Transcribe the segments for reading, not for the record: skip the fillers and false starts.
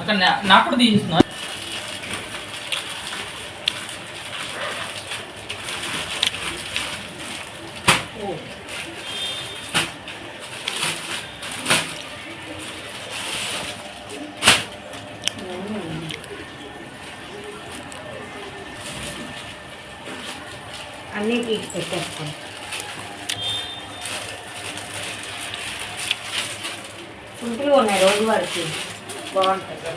అక్కడ నాకు కూడా తీస్తున్నా. అన్నీ తీసి పెట్టేస్తాను. సింపుల్గా ఉన్నాయి రోజు వరకు బాగుంటుంది.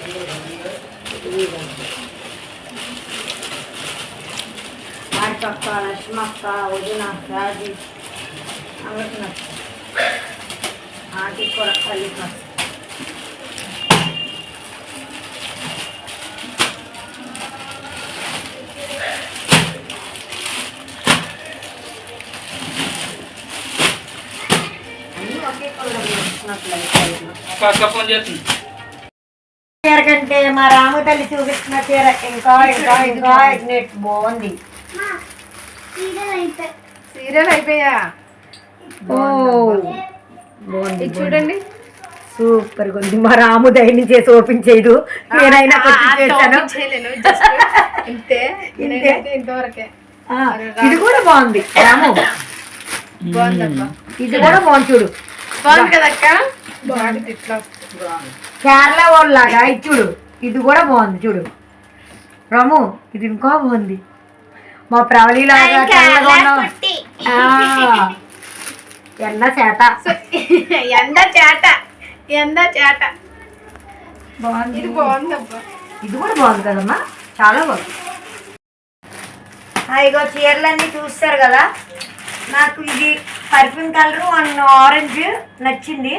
ఆడిపక్క లక్ష్మక్క వదిన రాజు అందరికి నచ్చుతుంది. ఆటి కూర కలిపి నచ్చుతుంది. చీర కంటే మా రాము తల్లి చూపిస్తున్న చీర ఇంకా ఇంకా ఇంకా నెట్ బాగుంది. సీరియల్ అయిపోయా. బాగుంది చూడండి, సూపర్గా ఉంది. మా రాము ధైర్యం చేసి ఓపెన్ చేయదు, నేనైనా చేశాను. ఇంతవరకే. ఇది కూడా బాగుంది రాము, బాగుందమ్మా. ఇది కూడా బాగుంది చూడు. బాగుంది కదక్క, బాగుంది. ఇట్లా కేరళ వాళ్ళలాగా ఇది చూడు. ఇది కూడా బాగుంది చూడు రాము, ఇది ఇంకా బాగుంది. మా ప్రవళిలాగా ఎండ చేట బాగుంది. ఇది బాగుందబ్బా. ఇది కూడా బాగుంది కదమ్మా, చాలా బాగుంది. ఇగో చీరలన్నీ చూస్తారు కదా. నాకు ఇది పర్పుల్ కలరు అండ్ ఆరెంజ్ నచ్చింది.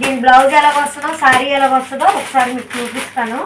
దీని బ్లౌజ్ ఎలాగ వస్తుందో శారీ ఎలాగ వస్తుందో ఒకసారి మీకు చూపిస్తాను.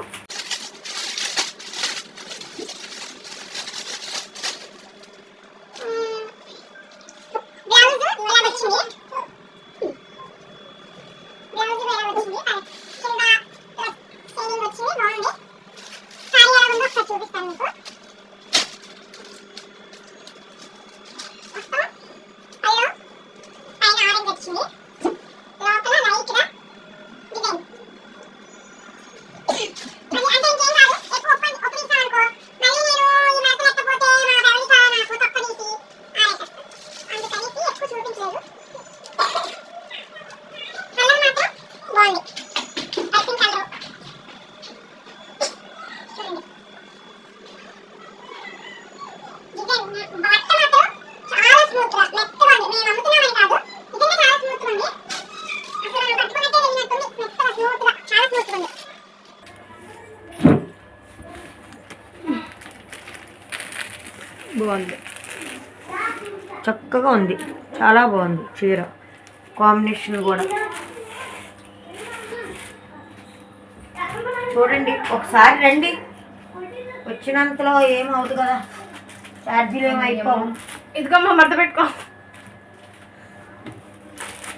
బాగుంది, చక్కగా ఉంది, చాలా బాగుంది చీర కాంబినేషన్ కూడా. చూడండి ఒకసారి రండి, వచ్చినంతలో ఏమవుతుంది కదా, ఛార్జీలు ఏమైపోవు. ఇదిగమ్మా మడత పెట్టుకో.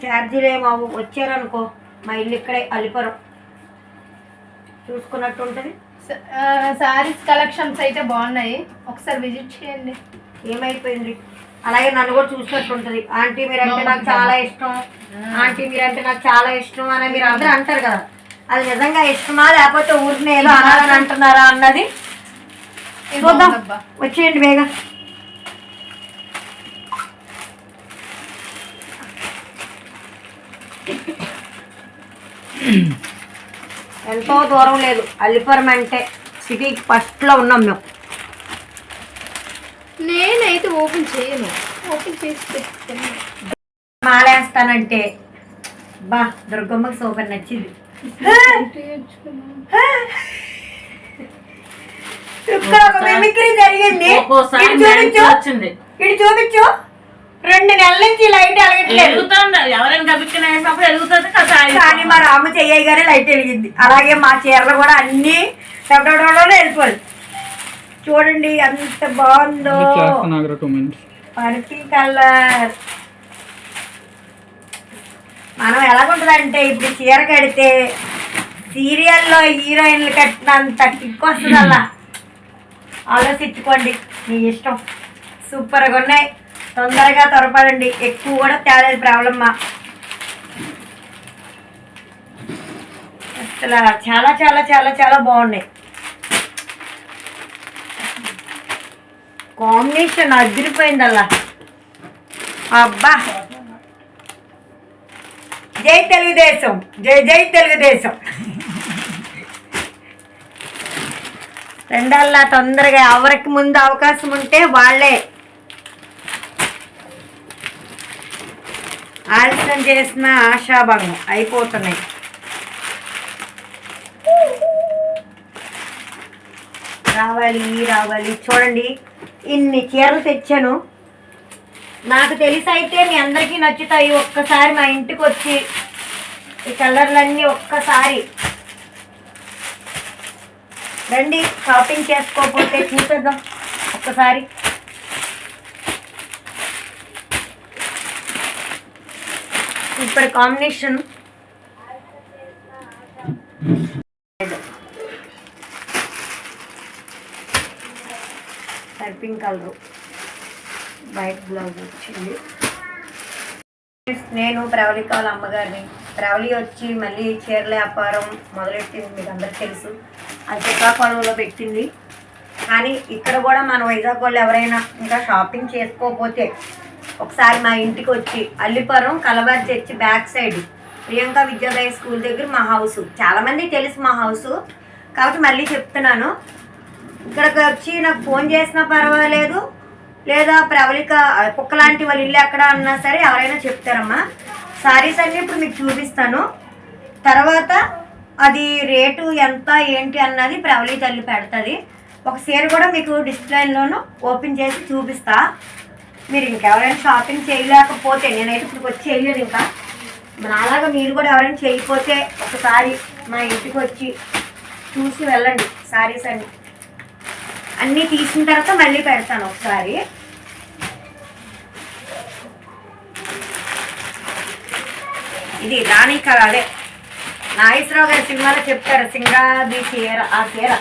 ఛార్జీలు ఏమవు, వచ్చారనుకో మా ఇల్లు ఇక్కడే అలిపురం, చూసుకున్నట్టు ఉంటుంది. శారీస్ కలెక్షన్స్ అయితే బాగున్నాయి, ఒకసారి విజిట్ చేయండి. ఏమైపోయింది, అలాగే నన్ను కూడా చూసినట్టు ఉంటుంది. ఆంటీ మీరంటే నాకు చాలా ఇష్టం, ఆంటీ మీరంటే నాకు చాలా ఇష్టం అని మీరు అందరూ అంటారు కదా. అది నిజంగా ఇష్టమా లేకపోతే ఊరిని ఏదో అనాలని అంటున్నారా అన్నది చూద్దాం. వచ్చేయండి బేగా. ఎంతో దూరం లేదు, అల్లిపురం అంటే సిటీకి ఫస్ట్లో ఉన్నాం మేము. నేనైతే ఓపెన్ చేయను, ఓపెన్ చేసి మాలేస్తానంటే బా దుర్గమ్మకి సూపర్ నచ్చింది. జరిగింది, ఇటు చూపించు. 2 నెలల నుంచి లైట్ వెలగట్లేదు, కానీ మా రాము చెయ్యగానే లైట్ వెలిగింది. అలాగే మా చీరలు కూడా అన్ని వెళ్ళిపోదు. చూడండి ఎంత బాగుందో. చేస్తాను ఆగ్రా 2 minutes. Purple colour. మనం ఎలాగుంటుందంటే ఇప్పుడు చీర కడితే సీరియల్లో హీరోయిన్లు కట్టినంత కిక్ వస్తుంది అలా. ఆలోచించుకోండి, మీ ఇష్టం. సూపర్గా ఉన్నాయి. తొందరగా త్వరపడండి, ఎక్కువ కూడా తేలేదు ప్రాబ్లమ్మా. అసలు చాలా చాలా చాలా చాలా బాగున్నాయి. కాంబినేషన్ అదిరిపోయింది అలా. అబ్బా, జై తెలుగుదేశం, జై జై తెలుగుదేశం. రెండల్లా తొందరగా ఎవరికి ముందు అవకాశం ఉంటే వాళ్ళే. ఆలస్యం చేసిన ఆశాభంగం అయిపోతున్నాయి. రావాలి రావాలి. చూడండి ఇన్ని చీరలు తెచ్చాను. నాకు తెలిసి అయితే మీ అందరికీ నచ్చుతాయి. ఒక్కసారి మా ఇంటికి వచ్చి ఈ కలర్లన్నీ ఒక్కసారి రండి. షాపింగ్ చేసుకోకపోతే చూసేద్దాం ఒక్కసారి. Super combination. Pink colour white blouse వచ్చింది. నేను ప్రవళిక వాళ్ళ అమ్మగారిని. ప్రవళి వచ్చి మళ్ళీ చీరల వ్యాపారం మొదలెట్టింది, మీకు అందరికి తెలుసు. అది శ్రీకాకుళంలో పెట్టింది. కానీ ఇక్కడ కూడా మన వైజాగ్ వాళ్ళు ఎవరైనా ఇంకా షాపింగ్ చేసుకోకపోతే ఒకసారి మా ఇంటికి వచ్చి Allipuram Kalabari church back side Priyanka Vidyodaya school దగ్గర మా హౌస్. చాలామంది తెలుసు మా హౌస్, కాబట్టి మళ్ళీ చెప్తున్నాను. ఇక్కడికి వచ్చి నాకు ఫోన్ చేసినా పర్వాలేదు, లేదా ప్రవళిక కుక్క లాంటి వాళ్ళ ఇల్లు ఎక్కడ అన్నా సరే ఎవరైనా చెప్తారమ్మా. సారీస్ అన్నీ ఇప్పుడు మీకు చూపిస్తాను. తర్వాత అది రేటు ఎంత ఏంటి అన్నది ప్రవళి తల్లి పెడుతుంది. ఒక చీర కూడా మీకు డిస్ప్లేలోను ఓపెన్ చేసి చూపిస్తా. మీరు ఇంకెవరైనా షాపింగ్ చేయలేకపోతే, నేనైతే ఇప్పుడు వచ్చి చేయలేదు, ఇంకా నాలాగా మీరు కూడా ఎవరైనా చేయకపోతే ఒకసారి మా ఇంటికి వచ్చి చూసి వెళ్ళండి. సారీస్ అన్నీ తీసిన తర్వాత మళ్ళీ పెడతాను ఒకసారి. ఇది రాణి కలర్, అదే నాగేశ్వరరావు గారి సినిమాలో చెప్తారు సింగాది చీర, ఆ చీర.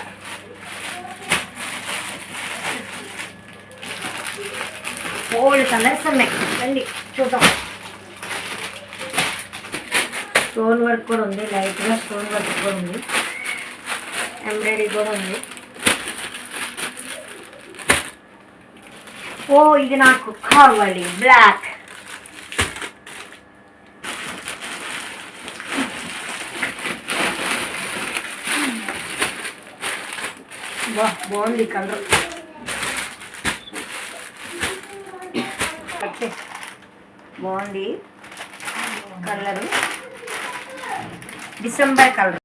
ఓల్డ్ కలర్స్ ఉన్నాయి, రండి చూద్దాం. స్టోన్ వర్క్ కూడా ఉంది, లైట్గా స్టోన్ వర్క్ కూడా ఉంది, ఎంబ్రాయిడరీ కూడా ఉంది. ఓ ఇది నాకు కావాలి, బ్లాక్. బాగుంది కలర్. బాగుంది కలరు, డిసెంబర్ కలర్.